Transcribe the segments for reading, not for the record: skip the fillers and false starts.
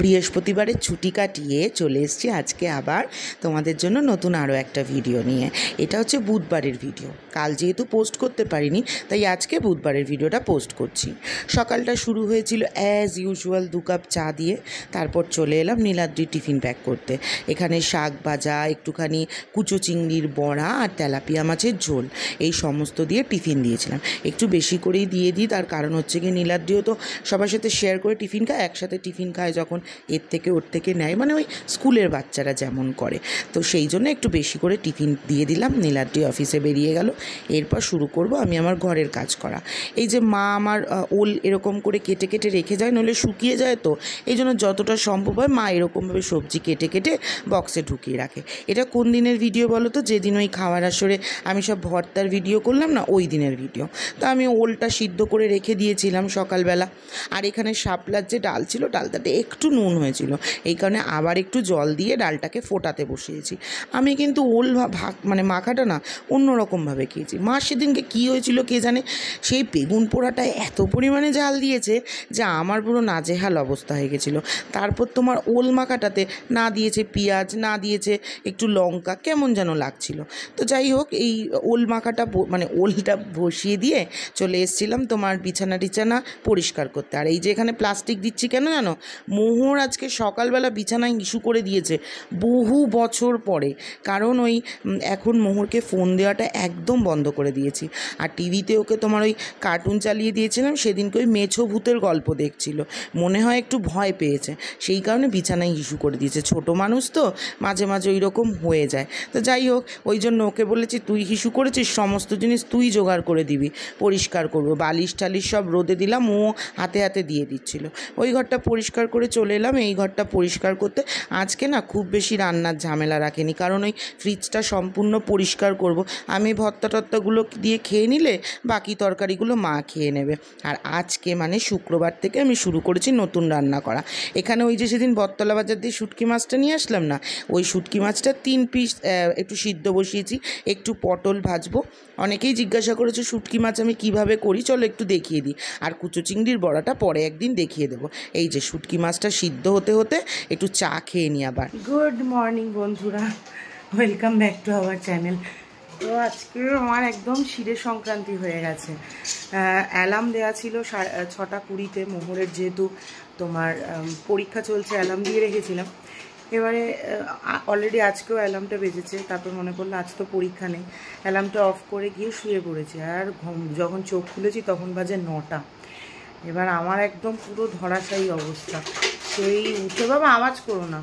বৃহস্পতিবারের ছুটি কাটিয়ে চলে এসেছি আজকে আবার তোমাদের জন্য নতুন আরও একটা ভিডিও নিয়ে। এটা হচ্ছে বুধবারের ভিডিও। কাল যেহেতু পোস্ট করতে পারিনি তাই আজকে বুধবারের ভিডিওটা পোস্ট করছি। সকালটা শুরু হয়েছিল অ্যাজ ইউজুয়াল 2 কাপ চা দিয়ে। তারপর চলে এলাম নীলাদ্রির টিফিন প্যাক করতে। এখানে শাক ভাজা, একটুখানি কুচো চিংড়ির বড়া আর তেলাপিয়া মাছের ঝোল এই সমস্ত দিয়ে টিফিন দিয়েছিলাম। একটু বেশি করেই দিয়ে দিই, তার কারণ হচ্ছে কি নীলাদ্রিও তো সবার সাথে শেয়ার করে টিফিন খায়, একসাথে টিফিন খায় যখন এর থেকে ওর থেকে নেয়, মানে ওই স্কুলের বাচ্চারা যেমন করে, তো সেই জন্য একটু বেশি করে টিফিন দিয়ে দিলাম। নীলাদ্রি অফিসে বেরিয়ে গেল। এরপর শুরু করব আমি আমার ঘরের কাজ করা। এই যে মা আমার ওল এরকম করে কেটে কেটে রেখে যায়, নইলে শুকিয়ে যায়, তো এই জন্য যতটা সম্ভব হয় মা এরকমভাবে সবজি কেটে কেটে বক্সে ঢুকিয়ে রাখে। এটা কোন দিনের ভিডিও বলো তো? যেদিন ওই খাওয়ার আসরে আমি সব ভর্তার ভিডিও করলাম না, ওই দিনের ভিডিও। তো আমি ওলটা সিদ্ধ করে রেখে দিয়েছিলাম সকালবেলা। আর এখানে শাপলার যে ডাল ছিল, ডালটাতে একটু নুন হয়েছিল, এই কারণে আবার একটু জল দিয়ে ডালটাকে ফোটাতে বসিয়েছি। আমি কিন্তু ওল মানে মাখাটা না অন্যরকমভাবে খেয়েছি। মা সেদিনকে কী হয়েছিল কে জানে, সেই বেগুন পোড়াটায় এত পরিমাণে ঝাল দিয়েছে যে আমার পুরো নাজেহাল অবস্থা হয়ে গেছিলো। তারপর তোমার ওল মাখাটাতে না দিয়েছে পেঁয়াজ, না দিয়েছে একটু লঙ্কা, কেমন যেন লাগছিল। তো যাই হোক, এই ওল মাখাটা মানে ওলটা বসিয়ে দিয়ে চলে এসেছিলাম তোমার বিছানা টিছানা পরিষ্কার করতে। আর এই যে এখানে প্লাস্টিক দিচ্ছি কেন জানো? মোহর আজকে সকালবেলা বিছানায় ইস্যু করে দিয়েছে বহু বছর পরে, কারণ ওই এখন মোহরকে ফোন দেওয়াটা একদম বন্ধ করে দিয়েছি। আর টিভিতে ওকে তোমার ওই কার্টুন চালিয়ে দিয়েছিলাম, সেদিনকে ওই মেছো ভূতের গল্প দেখছিল, মনে হয় একটু ভয় পেয়েছে, সেই কারণে বিছানায় ইস্যু করে দিয়েছে। ছোট মানুষ তো মাঝে মাঝে ওই রকম হয়ে যায়। তো যাই হোক, ওই জন্য ওকে বলেছি তুই ইস্যু করেছিস, সমস্ত জিনিস তুই জোগাড় করে দিবি, পরিষ্কার করবো। বালিশ টালিশ সব রোদে দিলাম, ও হাতে হাতে দিয়ে দিচ্ছিল। ওই ঘরটা পরিষ্কার করে চলে এলাম এই ঘরটা পরিষ্কার করতে। আজকে না খুব বেশি রান্নার ঝামেলা রাখিনি, কারণ ওই ফ্রিজটা সম্পূর্ণ পরিষ্কার করব। আমি ভর্তা টর্তাগুলো দিয়ে খেয়ে নিলে বাকি তরকারিগুলো মা খেয়ে নেবে। আর আজকে মানে শুক্রবার থেকে আমি শুরু করেছি নতুন রান্না করা। এখানে ওই যে সেদিন বটতলা বাজার দিয়ে শুটকি মাছটা নিয়ে আসলাম না, ওই শুটকি মাছটা 3 পিস একটু সিদ্ধ বসিয়েছি, একটু পটল ভাজবো। অনেকেই জিজ্ঞাসা করেছে শুটকি মাছ আমি কিভাবে করি, চলো একটু দেখিয়ে দিই। আর কুচো চিংড়ির বড়াটা পরে একদিন দেখিয়ে দেবো। এই যে শুটকি মাছটা সিদ্ধ হতে হতে একটু চা খেয়ে নিই আবার। গুড মর্নিং বন্ধুরা, welcome back to our channel. তো আজকে আমার একদম শিরে সংক্রান্তি হয়ে গেছে। অ্যালার্ম দেওয়া ছিল 6:20 মোহরের, যেহেতু তোমার পরীক্ষা চলছে অ্যালার্ম দিয়ে রেখেছিলাম। এবারে অলরেডি আজকেও অ্যালার্মটা বেজেছে, তারপর মনে করলো আজ তো পরীক্ষা নেই, অ্যালার্মটা অফ করে গিয়ে শুয়ে পড়েছি। আর যখন চোখ খুলেছি তখন বাজে 9টা। এবার আমার একদম পুরো ধরাশায়ী অবস্থা। সেই উঠে, বাবা আওয়াজ করো না,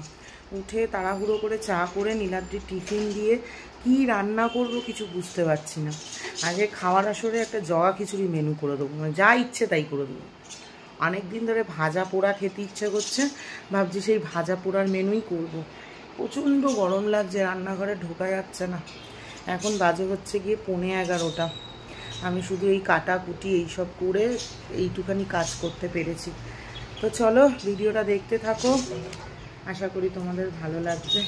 উঠে তাড়াহুড়ো করে চা করে নীলাদ্রি টিফিন দিয়ে কি রান্না করব কিছু বুঝতে পারছি না। আগে খাওয়ার আসরে একটা জগা খিচুড়ি মেনু করে দেবো, মানে যা ইচ্ছে তাই করে দেবো। অনেক দিন ধরে ভাজা পোড়া খেতে ইচ্ছে করছে, ভাবছি সেই ভাজা পোড়ার মেনুই করব। প্রচণ্ড গরম লাগছে, রান্নাঘরে ঢোকা যাচ্ছে না। এখন বাজে হচ্ছে গিয়ে 11:15। আমি শুধু এই কাটা কুটি এইসব করে এইটুখানি কাজ করতে পেরেছি। তো চলো ভিডিওটা দেখতে থাকো, আশা করি তোমাদের ভালো লাগবে।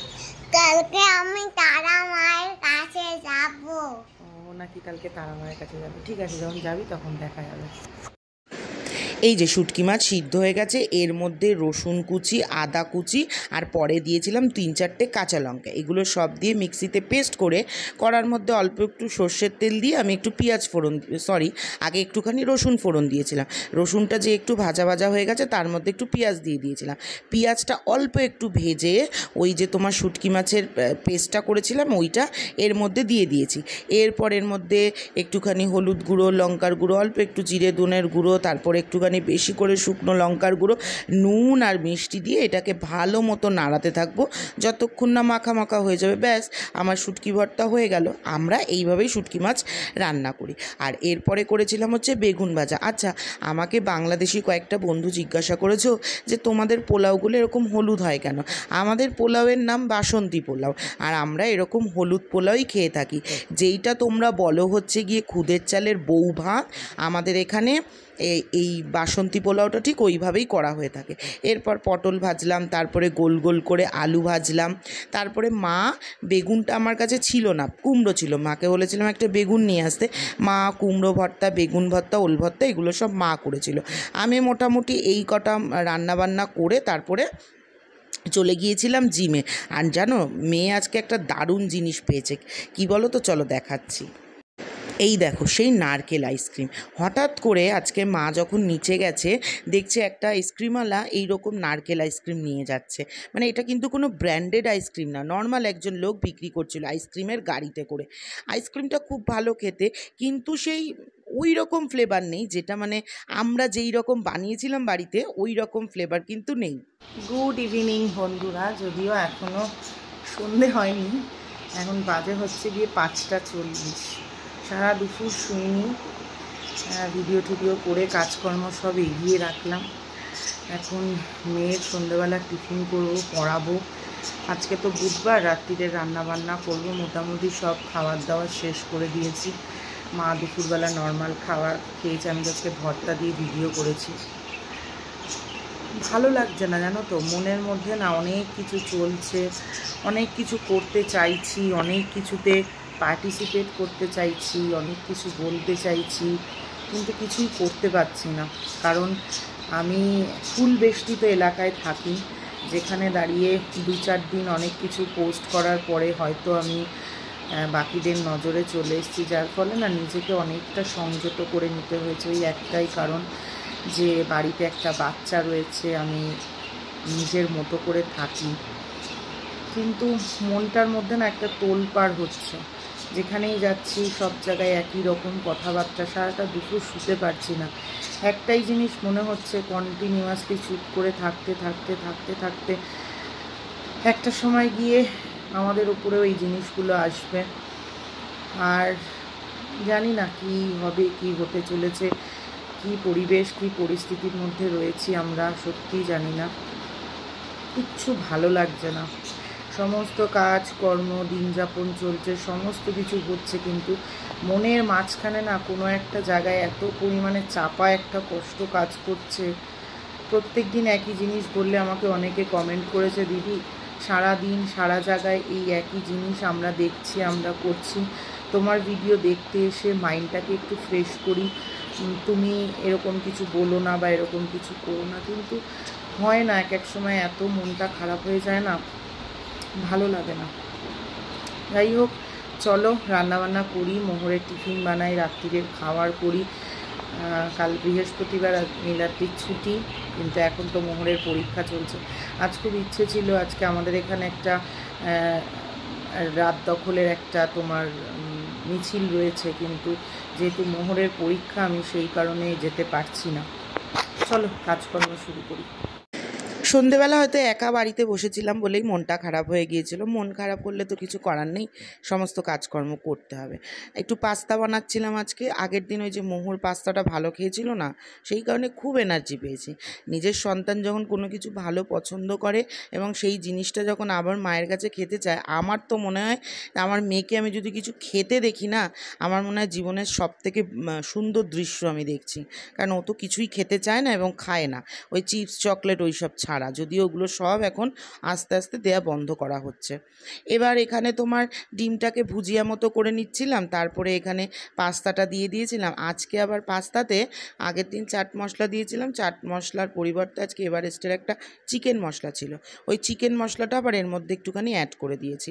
কালকে আমি তারা মায়ের কাছে যাব। ও নাকি কালকে তারা মায়ের কাছে যাবে? ঠিক আছে, যখন যাবি তখন দেখা যাবে। এই যে শুটকি মাছ সিদ্ধ হয়ে গেছে, এর মধ্যে রসুন কুচি, আদা কুচি, আর পরে দিয়েছিলাম 3-4টে কাঁচা লঙ্কা, এগুলো সব দিয়ে মিক্সিতে পেস্ট করে কড়ার মধ্যে অল্প একটু সর্ষের তেল দিয়ে আমি একটু পেঁয়াজ ফোড়ন, আগে একটুখানি রসুন ফোড়ন দিয়েছিলাম। রসুনটা যে একটু ভাজা ভাজা হয়ে গেছে তার মধ্যে একটু পেঁয়াজ দিয়ে দিয়েছিলাম। পেঁয়াজটা অল্প একটু ভেজে ওই যে তোমার শুটকি মাছের পেস্টটা করেছিলাম ওইটা এর মধ্যে দিয়ে দিয়েছি। এরপর এর মধ্যে একটুখানি হলুদ গুঁড়ো, লঙ্কার গুঁড়ো, অল্প একটু জিরে ধনের গুঁড়ো, তারপর একটুখানি বেশি করে শুকনো লঙ্কার গুঁড়ো, নুন আর মিষ্টি দিয়ে এটাকে ভালো মতো নাড়াতে থাকবো যতক্ষণ না মাখা মাখা হয়ে যাবে। ব্যাস, আমার শুটকি ভর্তা হয়ে গেল। আমরা এইভাবেই শুটকি মাছ রান্না করি। আর এরপরে করেছিলাম হচ্ছে বেগুন ভাজা। আচ্ছা, আমাকে বাংলাদেশি কয়েকটা বন্ধু জিজ্ঞাসা করেছো যে তোমাদের পোলাওগুলো এরকম হলুদ হয় কেন? আমাদের পোলাওয়ের নাম বাসন্তী পোলাও, আর আমরা এরকম হলুদ পোলাওই খেয়ে থাকি। যেইটা তোমরা বলো হচ্ছে গিয়ে খুদের চালের বউ ভাত, আমাদের এখানে এই বাসন্তী পোলাওটা ঠিক ওইভাবেই করা হয়ে থাকে। এরপর পটল ভাজলাম, তারপরে গোল গোল করে আলু ভাজলাম। তারপরে মা, বেগুনটা আমার কাছে ছিল না, কুমড়ো ছিল, মাকে বলেছিলাম একটা বেগুন নিয়ে আসতে। মা কুমড়ো ভর্তা, বেগুন ভর্তা, ওল ভর্তা এগুলো সব মা করেছিল। আমি মোটামুটি এই কটা রান্নাবান্না করে তারপরে চলে গিয়েছিলাম জিমে। আর জানো, মেয়ে আজকে একটা দারুণ জিনিস পেয়েছে। কি বলো তো, চলো দেখাচ্ছি। এই দেখো সেই নারকেল আইসক্রিম। হঠাৎ করে আজকে মা যখন নিচে গেছে, দেখছে একটা আইসক্রিমওয়ালা এইরকম নারকেল আইসক্রিম নিয়ে যাচ্ছে। মানে এটা কিন্তু কোনো ব্র্যান্ডেড আইসক্রিম না, নর্মাল একজন লোক বিক্রি করছিল আইসক্রিমের গাড়িতে করে। আইসক্রিমটা খুব ভালো খেতে, কিন্তু সেই ওই রকম ফ্লেভার নেই, যেটা মানে আমরা যেই রকম বানিয়েছিলাম বাড়িতে ওই রকম ফ্লেভার কিন্তু নেই। গুড ইভিনিং বন্ধুরা, যদিও এখনও সন্ধে হয়নি, এখন বাজে হচ্ছে গিয়ে 5টা 40। সারা দুপুর শুইনি, ভিডিও টিডিও করে কাজকর্ম সব এগিয়ে রাখলাম। এখন মেয়ের সন্ধ্যেবেলা টিফিন করবো, পড়াবো। আজকে তো বুধবার, রাত্রিরে রান্নাবান্না করব। মোটামুটি সব খাবার দাবার শেষ করে দিয়েছি। মা দুপুরবেলা নর্মাল খাবার খেয়েছে, আমি আজকে ভর্তা দিয়ে ভিডিও করেছি। ভালো লাগছে না জানো তো, মনের মধ্যে না অনেক কিছু চলছে, অনেক কিছু করতে চাইছি, অনেক কিছুতে পার্টিসিপেট করতে চাইছি, অনেক কিছু বলতে চাইছি, কিন্তু কিছুই করতে পারছি না। কারণ আমি ফুল বেষ্টিত এলাকায় থাকি, যেখানে দাঁড়িয়ে 2-4 দিন অনেক কিছু পোস্ট করার পরে হয়তো আমি বাকিদের নজরে চলে এসেছি, যার ফলে না নিজেকে অনেকটা সংযত করে নিতে হয়েছে। ওই একটাই কারণ যে বাড়িতে একটা বাচ্চা রয়েছে, আমি নিজের মতো করে থাকি, কিন্তু মনটার মধ্যে না একটা তোলপাড় হচ্ছে। যেখানেই যাচ্ছি সব জায়গায় একই রকম কথাবার্তা, সারাটা দুপুর শুতে পারছি না। একটাই জিনিস মনে হচ্ছে, কন্টিনিউয়াসলি চুপ করে থাকতে থাকতে থাকতে থাকতে একটা সময় গিয়ে আমাদের উপরেও এই জিনিসগুলো আসবে। আর জানি না কী হবে, কী হতে চলেছে, কী পরিবেশ, কী পরিস্থিতির মধ্যে রয়েছি আমরা, সত্যিই জানি না। কিচ্ছু ভালো লাগছে না। সমস্ত কাজ কর্ম দিন যাপন চলছে, সমস্ত কিছু হচ্ছে, কিন্তু মনের মাঝখানে না কোনো একটা জায়গায় এত পরিমাণে চাপা একটা কষ্ট কাজ করছে। প্রত্যেক দিন একই জিনিস বললে আমাকে অনেকে কমেন্ট করেছে, দিদি সারা দিন সারা জায়গায় এই একই জিনিস আমরা দেখছি, আমরা করছি, তোমার ভিডিও দেখতে এসে মাইন্ডটাকে একটু ফ্রেশ করি, তুমি এরকম কিছু বলো না বা এরকম কিছু করো না। কিন্তু হয় না, এক এক সময় এত মনটা খারাপ হয়ে যায় না, ভালো লাগে না। যাই হোক, চলো রান্নাবান্না করি, মোহরের টিফিন বানাই, রাত্রিরের খাবার করি। কাল বৃহস্পতিবার, নীলাদ্রির ছুটি, কিন্তু এখন তো মোহরের পরীক্ষা চলছে। আজ খুব ইচ্ছে ছিল, আজকে আমাদের এখানে একটা রাত দখলের একটা তোমার মিছিল রয়েছে, কিন্তু যেহেতু মোহরের পরীক্ষা আমি সেই কারণে যেতে পারছি না। চলো কাজকর্ম শুরু করি। সন্ধেবেলা হয়তো একা বাড়িতে বসেছিলাম বলেই মনটা খারাপ হয়ে গিয়েছিল। মন খারাপ করলে তো কিছু করার নেই, সমস্ত কাজকর্ম করতে হবে। একটু পাস্তা বানাচ্ছিলাম আজকে। আগের দিন ওই যে মোহর পাস্তাটা ভালো খেয়েছিল না, সেই কারণে খুব এনার্জি পেয়েছি। নিজের সন্তান যখন কোনো কিছু ভালো পছন্দ করে এবং সেই জিনিসটা যখন আবার মায়ের কাছে খেতে চায়, আমার তো মনে হয় আমার মেয়েকে আমি যদি কিছু খেতে দেখি না, আমার মনে হয় জীবনের সবথেকে সুন্দর দৃশ্য আমি দেখছি। কারণ ও তো কিছুই খেতে চায় না এবং খায় না, ওই চিপস চকলেট ওই সব ছাড়া, যদিও ওগুলো সব এখন আস্তে আস্তে দেয়া বন্ধ করা হচ্ছে। এবার এখানে তোমার ডিমটাকে ভুজিয়া মতো করে নিচ্ছিলাম, তারপরে এখানে পাস্তাটা দিয়ে দিয়েছিলাম। আজকে আবার পাস্তাতে আগের দিন চাট মশলা দিয়েছিলাম, চাট মশলার পরিবর্তে আজকে এভারেস্টের একটা চিকেন মশলা ছিল, ওই চিকেন মশলাটা আবার এর মধ্যে একটুখানি অ্যাড করে দিয়েছি।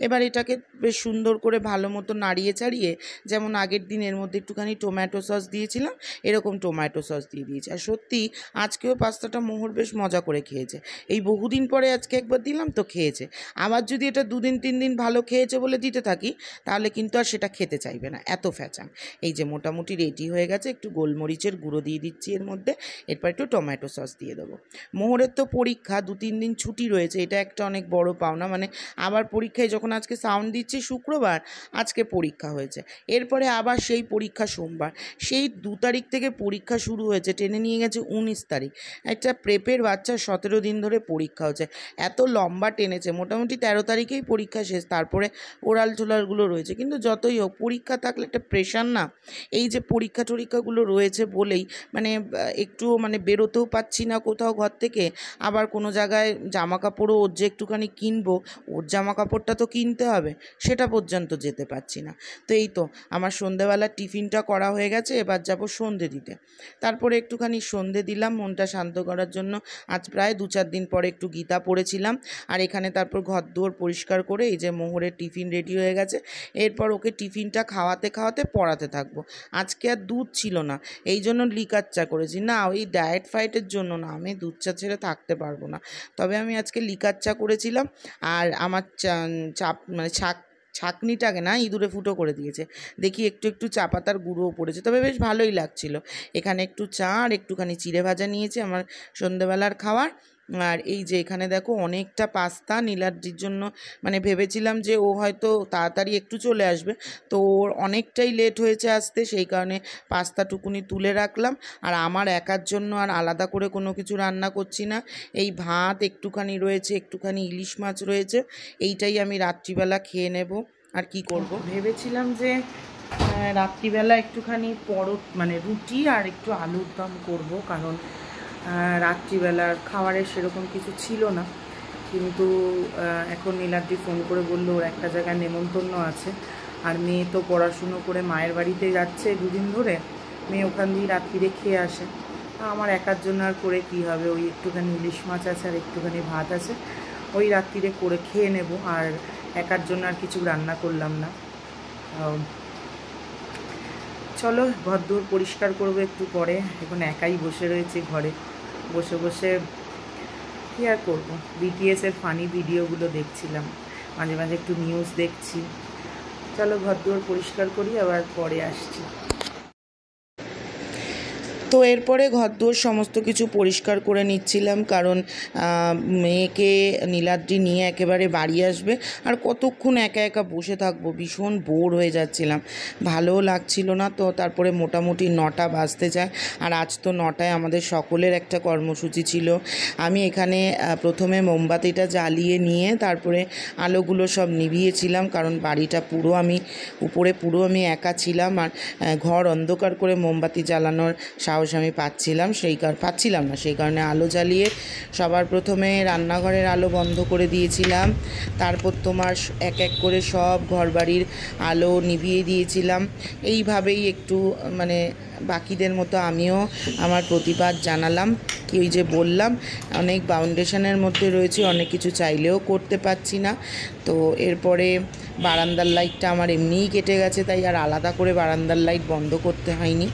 এবার এটাকে বেশ সুন্দর করে ভালো মতো নাড়িয়ে চাড়িয়ে, যেমন আগের দিন এর মধ্যে একটুখানি টমেটো সস দিয়েছিলাম, এরকম টমেটো সস দিয়ে দিয়েছি। আর সত্যি আজকেও পাস্তাটা মোহর বেশ মজা করে খেয়েছে। এই বহুদিন পরে আজকে একবার দিলাম তো খেয়েছে। আবার যদি এটা 2-3 দিন ভালো খেয়েছে বলে দিতে থাকি, তাহলে কিন্তু আর সেটা খেতে চাইবে না, এত ফ্যাচাং। এই যে মোটামুটি রেডি হয়ে গেছে, একটু গোলমরিচের গুঁড়ো দিয়ে দিচ্ছি এর মধ্যে, এরপর একটু টমেটো সস দিয়ে দেবো। মোহরের তো পরীক্ষা, 2-3 দিন ছুটি রয়েছে, এটা একটা অনেক বড় পাওনা। মানে আবার পরীক্ষায় যখন আজকে সাউন্ড দিচ্ছি শুক্রবার, আজকে পরীক্ষা হয়েছে, এরপরে আবার সেই পরীক্ষা সোমবার। সেই 2 তারিখ থেকে পরীক্ষা শুরু হয়েছে, টেনে নিয়ে গেছে 19 তারিখ। একটা প্রেপের বাচ্চা 17 দিন ধরে পরীক্ষা হচ্ছে, এত লম্বা টেনেছে। মোটামুটি 13 তারিখেই পরীক্ষা শেষ, তারপরে ওরাল টোরালগুলো রয়েছে। কিন্তু যতই হোক, পরীক্ষা থাকলে একটা প্রেশার না, এই যে পরীক্ষা টরীক্ষাগুলো রয়েছে বলেই মানে একটুও মানে বেরোতেও পাচ্ছি না কোথাও ঘর থেকে। আবার কোনো জায়গায় জামা কাপড়ও ওর যে একটুখানি কিনবো, ওর জামা কাপড়টা তো কিনতে হবে, সেটা পর্যন্ত যেতে পারছি না। তো এই তো আমার সন্ধেবেলার টিফিনটা করা হয়ে গেছে, এবার যাব সন্ধে দিতে। তারপরে একটুখানি সন্ধে দিলাম মনটা শান্ত করার জন্য। আজ প্রায় প্রায় 2-4 দিন পরে একটু গীতা পড়েছিলাম। আর এখানে তারপর ঘরদোর পরিষ্কার করে এই যে মোহরের টিফিন রেডি হয়ে গেছে, এরপর ওকে টিফিনটা খাওয়াতে খাওয়াতে পড়াতে থাকবো। আজকে আর দুধ ছিল না, এই জন্য লিকার চা করেছি। না, ওই ডায়েট ফাইটের জন্য না, আমি দুধ চা ছেড়ে থাকতে পারবো না। তবে আমি আজকে লিকার চা করেছিলাম। আর আমার চাপ মানে ছাঁকনিটাকে না ইঁদুরে ফুটো করে দিয়েছে, দেখি একটু একটু চা পাতার গুঁড়োও পড়েছে, তবে বেশ ভালোই লাগছিল। এখানে একটু চা আর একটুখানি চিড়ে ভাজা নিয়েছি আমার সন্ধেবেলার খাওয়ার। আর এই যে এখানে দেখো অনেকটা পাস্তা নীলাদ্রির জন্য, মানে ভেবেছিলাম যে ও হয়তো তাড়াতাড়ি একটু চলে আসবে, তো ওর অনেকটাই লেট হয়েছে আসতে, সেই কারণে পাস্তাটুকুনি তুলে রাখলাম। আর আমার একার জন্য আর আলাদা করে কোনো কিছু রান্না করছি না। এই ভাত একটুখানি রয়েছে, একটুখানি ইলিশ মাছ রয়েছে, এইটাই আমি রাত্রিবেলা খেয়ে নেব। আর কি করব, ভেবেছিলাম যে রাত্রিবেলা একটুখানি মানে রুটি আর একটু আলুর দম করব, কারণ রাত্রিবেলার খাবারের সেরকম কিছু ছিল না। কিন্তু এখন নীলাদ্রি ফোন করে বললো ওর একটা জায়গায় নেমন্তন্ন আছে, আর মেয়ে তো পড়াশুনো করে মায়ের বাড়িতে যাচ্ছে 2 দিন ধরে, মেয়ে ওখান দিয়ে রাত্রিরে খেয়ে আসে। আমার একার জন্য আর করে কী হবে, ওই একটুখানি ইলিশ মাছ আছে আর একটুখানি ভাত আছে, ওই রাত্রিরে করে খেয়ে নেব। আর একার জন্য আর কিছু রান্না করলাম না। চলো ঘরদোর পরিষ্কার করবো একটু পরে, এখন একাই বসে রয়েছে ঘরে, বসে বসে কী আর করবো, বিটিএসের ফানি ভিডিওগুলো দেখছিলাম, মাঝে মাঝে একটু নিউজ দেখছি। চলো ঘরদোর পরিষ্কার করি, আবার পরে আসছি। তো এরপরে ঘরদোর সমস্ত কিছু পরিষ্কার করে নিচ্ছিলাম, কারণ মেয়েকে নীলাদ্রি নিয়ে একেবারে বাড়ি আসবে, আর কতক্ষণ একা একা বসে থাকবো, ভীষণ বোর হয়ে যাচ্ছিলাম, ভালোও লাগছিল না। তো তারপরে মোটামুটি 9টা বাজতে যায়, আর আজ তো 9টায় আমাদের সকলের একটা কর্মসূচি ছিল। আমি এখানে প্রথমে মোমবাতিটা জ্বালিয়ে নিয়ে তারপরে আলোগুলো সব নিভিয়েছিলাম, কারণ বাড়িটা পুরো আমি একা ছিলাম, আর ঘর অন্ধকার করে মোমবাতি জ্বালানোর সাহস আমি পাচ্ছিলাম না, সেই কারণে আলো জ্বালিয়ে সবার প্রথমে রান্নাঘরের আলো বন্ধ করে দিয়েছিলাম, তারপর তোমার এক এক করে সব ঘরবাড়ির আলো নিভিয়ে দিয়েছিলাম। এইভাবেই একটু মানে বাকিদের মতো আমিও আমার প্রতিবাদ জানালাম। কি ওই যে বললাম, অনেক বাউন্ডেশনের মধ্যে রয়েছে, অনেক কিছু চাইলেও করতে পারছি না। তো এরপরে বারান্দার লাইটটা আমার এমনিই কেটে গেছে, তাই আর আলাদা করে বারান্দার লাইট বন্ধ করতে হয়নি।